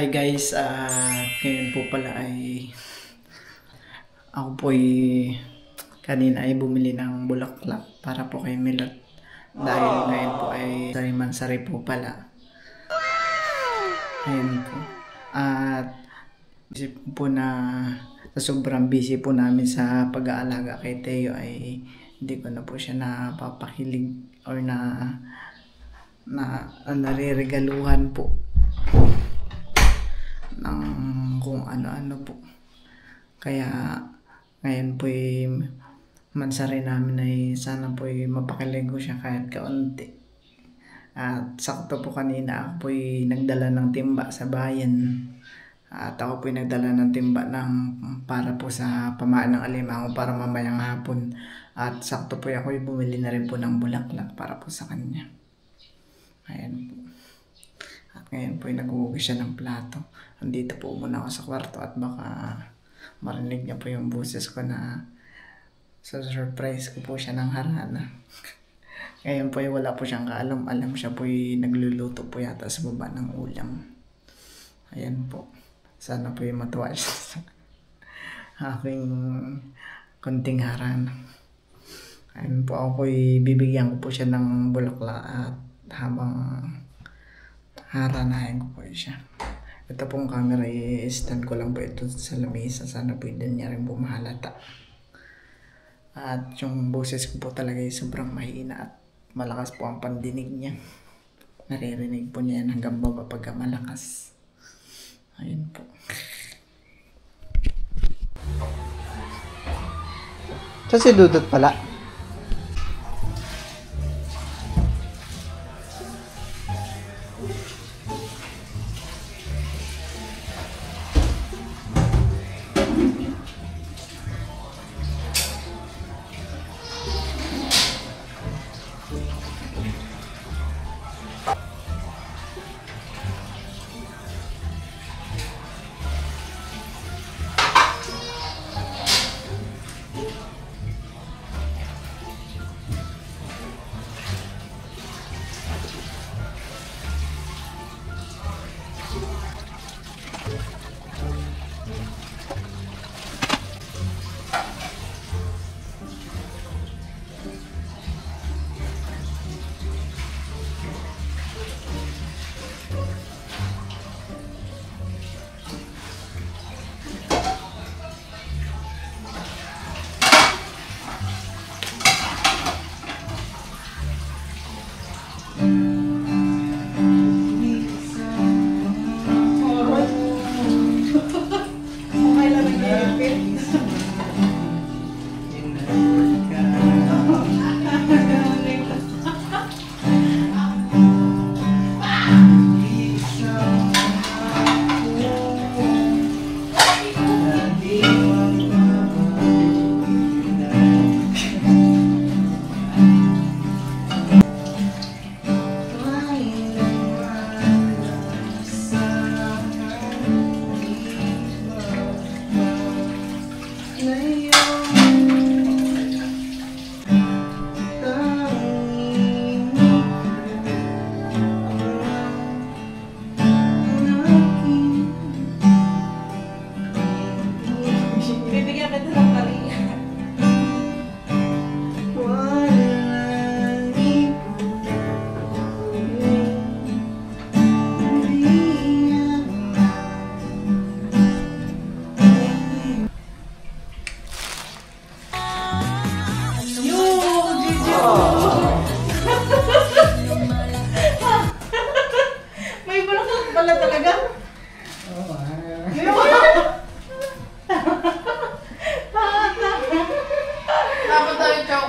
Hi guys, ngayon po pala ay ako po ay kanina ay bumili ng bulaklak para po kay Milot dahil ngayon po ay sari-mansari po pala. Ayun po. At isip po na sa sobrang busy po namin sa pag-aalaga kay Teo ay hindi ko na po siya napapakilig or nariregaluhan po ng kung ano-ano po. Kaya ngayon po ay mansari namin ay sana po ay mapakilig ko siya kahit kaunti. At sakto po kanina ako po ay nagdala ng timba sa bayan. At ako po ay nagdala ng timba para po sa pamaan ng alimango para mamayang hapon. At sakto po ako ay bumili na rin po ng bulaklak para po sa kanya. Ayan po. At ngayon po ay naghuhugas siya ng plato. Andito po muna ako sa kwarto at baka marinig niya po yung boses ko na surprise ko po siya ng harana. Ngayon po ay wala po siyang kaalam-alam. Siya po ay nagluluto po yata sa baba ng ulam. Ayan po. Sana po ay matuwa siya sa aking konting harana. Ayan po, ako po ay bibigyan ko po siya ng bulaklak at habang haranahin ko po siya. Ito pong camera i-stand ko lang po ito sa lamesa. Sana po hindi niya rin po mahalata. At yung boses ko po talaga ay sobrang mahina at malakas po ang pandinig niya. Naririnig po niya yan hanggang baba pagka malakas. Ayun po. So si Dudut pala.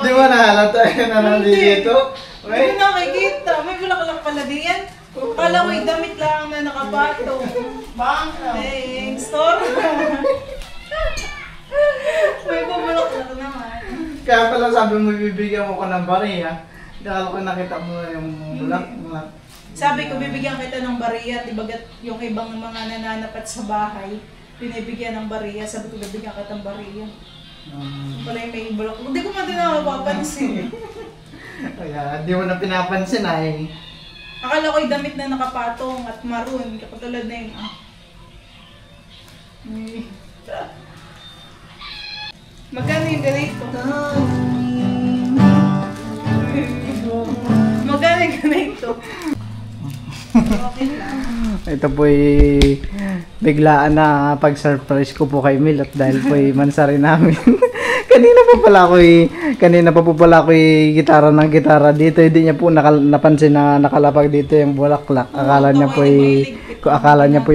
Di ba nahalata yun na nandito? Hindi nakikita. May bulaklak pala diyan. Kala ko damit lang na nakabato. Thanks, store. May bulaklak naman. Kaya pala sabi mo bibigyan mo ko ng bariya. Dahil ko nakita mo yung bulaklak. Sabi ko bibigyan kita ng bariya. Dibagat yung ibang mga nananapat sa bahay, binibigyan ng bariya. Sabi ko bibigyan kita ng bariya. Pala yung may bulaklak. Hindi ko man din napapansin. Kaya di mo na pinapansin ay. Akala ko'y damit na nakapatong at maroon. Kapag tulad na yung Magkano yung ganito? Magkano yung ganito? Okay lang. Ito po'y biglaan na pag-surprise ko po kay Milot dahil po'y mansari namin. Kanina pa po pala ako'y gitara ng gitara dito. Hindi niya po napansin na nakalapag dito yung bulaklak. Akala niya po'y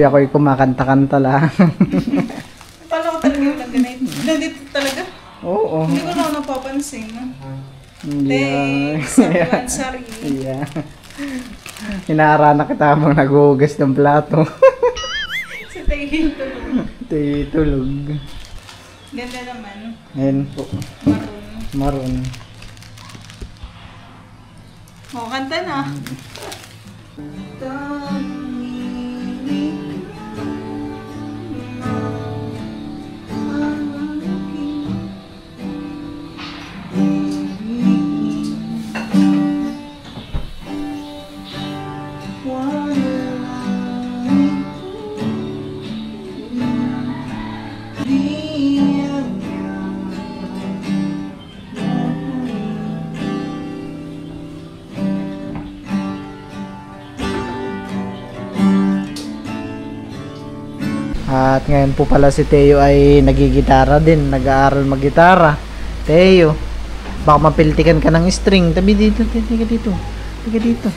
ako'y kumakanta-kanta lang. Pala ko talaga yung ganito. Nandito talaga? Oo. Hindi ko lang napapansin. Yeah. Thanks, mansari. Yeah. Inaarana kita habang naghuhugas ng plato. Sa tingin tulog. Tulog. Ganda naman. Ayan po. Maroon. Maroon. O, kanta na. At ngayon po pala si Teo ay nagigitara din, nag-aaral maggitara. Teo, baka mapiltikan ka ng string. Tabi dito, tiga dito. Tiga dito.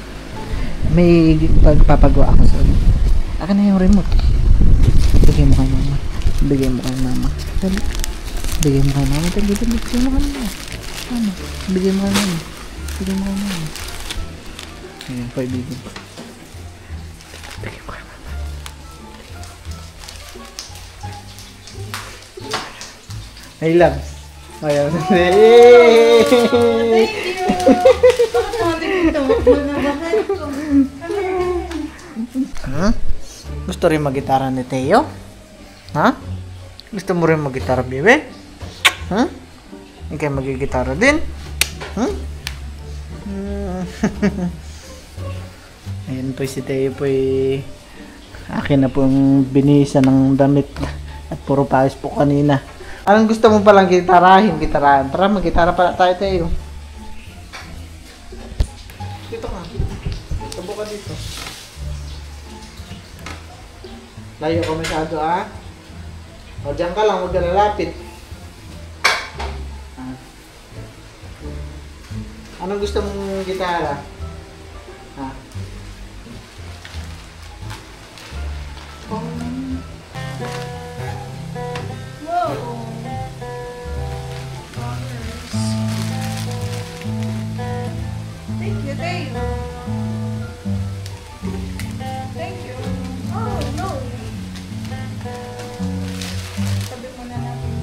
May pagpapagawa ako sa akin na yung remote. Bigay mo kay mama. Bigay mo kay mama. Dali. Bigay mo kay mama. Dali. Bigay mo kay mama. Ano? Bigay mo kay mama. Bigay mo kay mama. Ayan po, ibigay po. Bigay mo kay mama. Hey, loves. Ayan. Hey! Huh? Gusto rin mag-gitara ni Teo? Ha? Gusto mo rin mag-gitara, bebe? Ha? Ikaw mag-gitara din? Huh? Ayan po si Teo po akin na pong binisa ng damit at puro pawis po kanina. Anong gusto mo palang gitarahin? Gitarahan. Tara, mag-gitara pala tayo, Teo. Dito ka. Tabo ka dito. Layo ka masyado, ah. O, dyan ka lang. Huwag ka lalapit. Ah. Anong gusto mong gitara? Ha? Wow. Thank you, Dave. Thank you. Oh, no. Sabi mo na natin.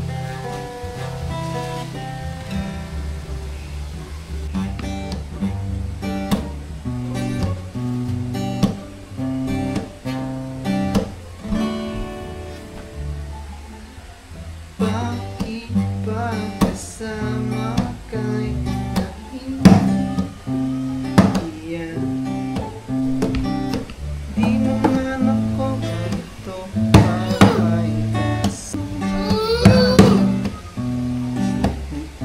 Bakit ba kasama kay yan? Di mo man ako ito pabay kasama.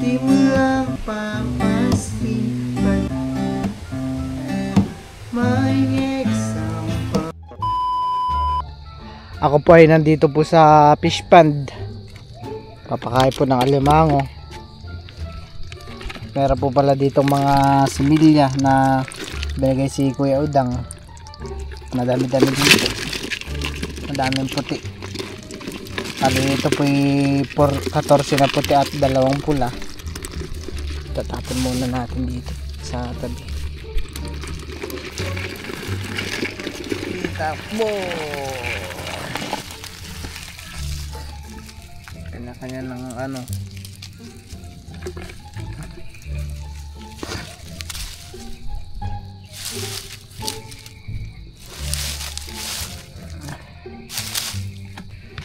Di mo lang papansin pag may exam pa. Ako po ay nandito po sa fish pond. Papakain po ng alimango. Meron po pala dito mga similya na binigay si Kuya Udang. Madami-dami dito. Madaming puti. Sabi ito po 14 na puti at 2 pula. Tatapon muna natin dito sa tabi. Takbo! Kanya-kanya ng ano.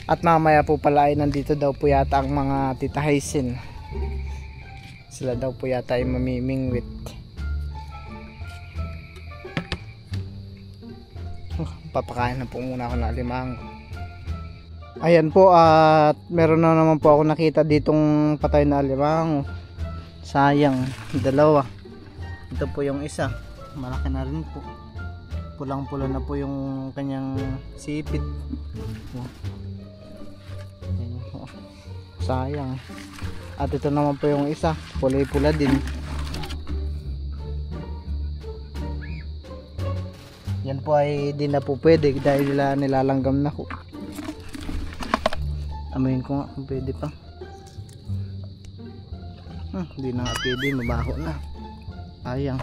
At mamaya po pala ay nandito daw po yata ang mga Tita Hazen. Sila daw po yata ay mamimingwit. Papakain na po muna ako ng alimango. Ayan po, at meron na naman po ako nakita ditong patay na alimango. Sayang, dalawa. Ito po yung isa, malaki na rin po. Pulang pula na po yung kanyang sipit. Ayan po. Sayang. At ito naman po yung isa, kulay pula din. Yan po ay di na po pwede dahil nilalanggam na ko. Amayin ko nga kung pwede pa. Hindi na nga pwede, mabaho na. Sayang.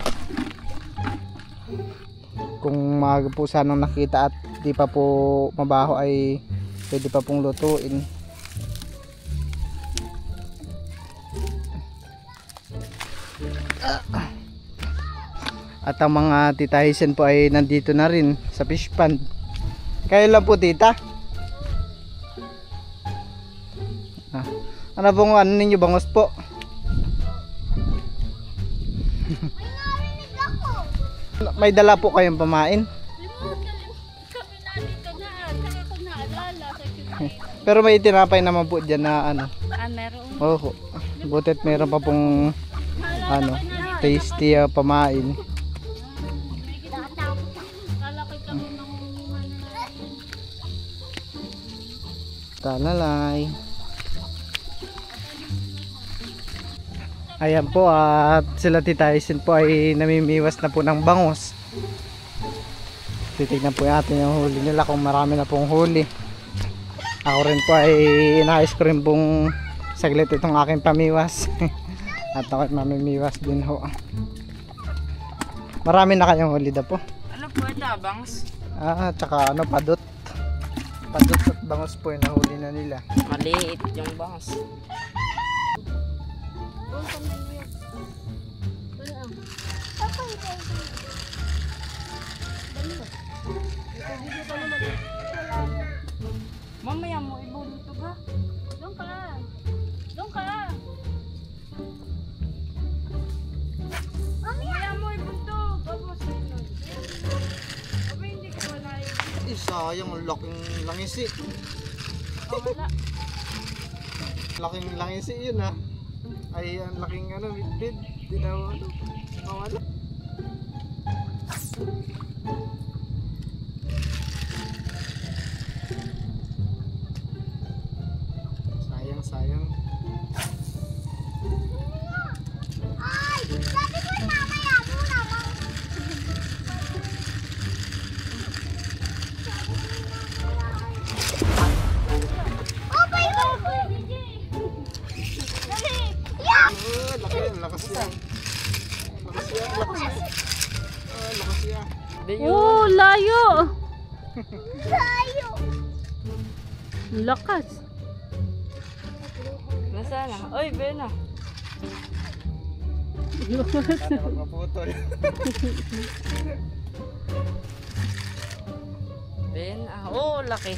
Kung maaga po sanang nakita at di pa po mabaho ay pwede pa pong lutuin. At ang mga titahisen po ay nandito na rin sa fish pond. Kayo lang po tita? Ano pong ano ninyo, bangos po? May dala po kayong pamain? Pero may tinapay naman po dyan na ano. Meron. Oo. Butit meron pa pong ano, tasty pamain. Talalay. Ayan po, at sila titaisin po ay namimiwas na po ng bangos. Titignan po natin yung huli nila kung marami na pong huli. Ako rin po ay inayos ko rin pong saglit itong aking pamiwas. At ako ay mamimiwas din ho. Marami na kayong huli na po. Ano po ito, bangs? Tsaka ano, padot. Padot at bangos po yung nahuli na nila. Maliit yung bangs. Mamaya mo ibulito ba? Doon ka. Doon ka. Mamaya mo ibulito. Tapos Abi hindi ka wala yun. Sayang, ang laking langisi. Wala. Laking langisi yun ha. Ay, ang laking ano, bid. Di na ano, mawala. Sayang, sayang. Ay, sabi ko mamaya muna mo. Opay mo. Dali. Yeah. Laki yan, lakas yan. Lakas yan, lakas yan. Lakas yan. Oh, layo. Tayo. Lakas. Nasaan na? Oy, Bena. Sana magpaputol. Bena. Oh, laki.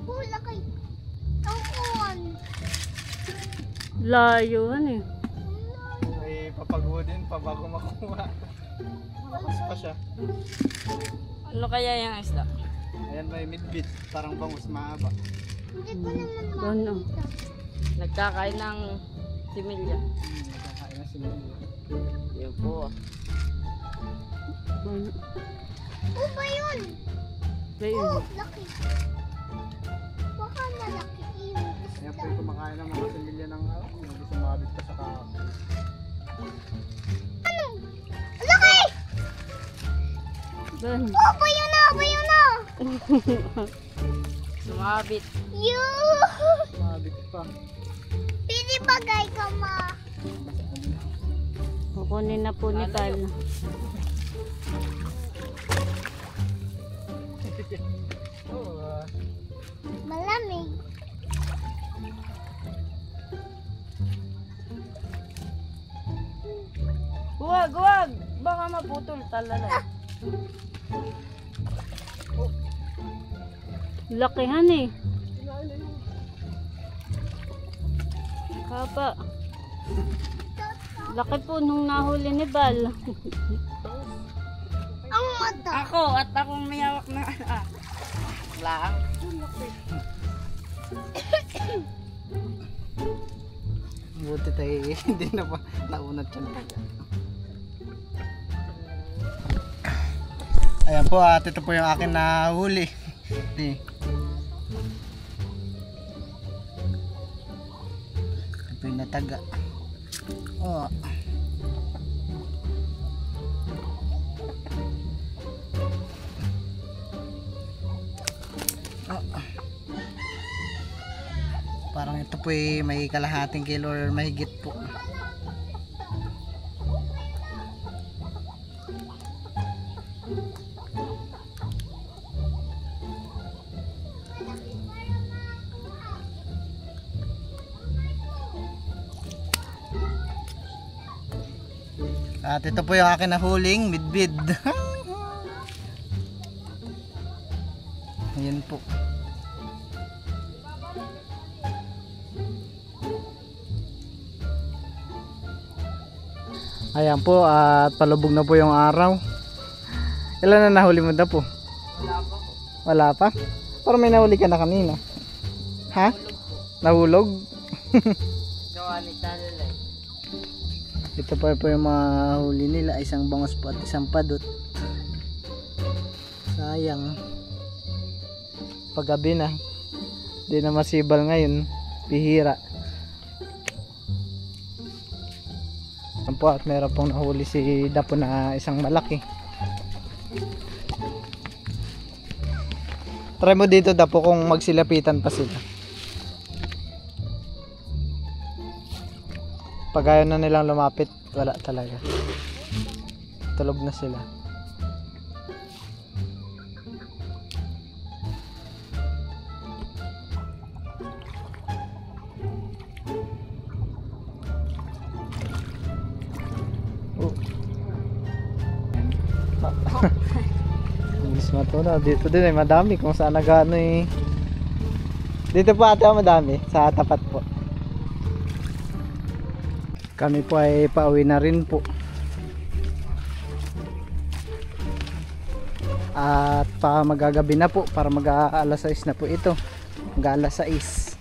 Hula kay. Ang kuwan. Layo ano eh. May papagodin pa bago makuha. Malakas pa siya. Ano kaya yung isda? Ayan, may midbit. Parang bangus, mahaba. Hindi ko naman Ano? makita. Nagkakain ng similya. Nakakain na sila. Yun po. Upa yun. Ayun. Oh, laki. Baka malaki yung Kaya po isda. yung kumakain ng mga similya ng hindi sumabit pa sa kapo. Ano? Laki! Ben. Upa yun na! Upa yun na! Sumabit. Yoo! Sumabit pa. Pili bagay ka ma. Kukunin na po ni Carl. Oo. Malamig. Huwag, huwag! Baka maputol talala. Lakihan eh. Kapa. Laki po nung nahuli ni Bal. Ang mata. Ako at akong may hawak na lang. Buti tayo hindi na pa naunat siya talaga. Ayan po at ito po yung akin na huli. Ito po yung nataga. Oh. Parang ito po may kalahating kilo or mahigit po. At ito po yung akin na huling midbid. Ayan po. Ayan po at palubog na po yung araw. Ilan na nahuli mo na po? Wala pa po. Wala pa? Parang may nahuli ka na kanina. Ha? Nahulog? Gawa ni Talilay. Ito pa po yung mga huli nila. Isang bangos po at isang padot. Sayang. Paggabi na. Hindi na masibal ngayon. Bihira. Ayan po at meron pong nahuli si Dapo na isang malaki. Try mo dito Dapo kung magsilapitan pa sila. Pag ayaw na nilang lumapit, wala talaga. Tulog na sila. Bilis matuna. Dito din ay madami kung saan nagano eh. Dito po ate madami sa tapat po. Kami po ay pauwi na rin po. At pa magagabi na po para mag-aalas 6 na po ito. Mag-aalas 6.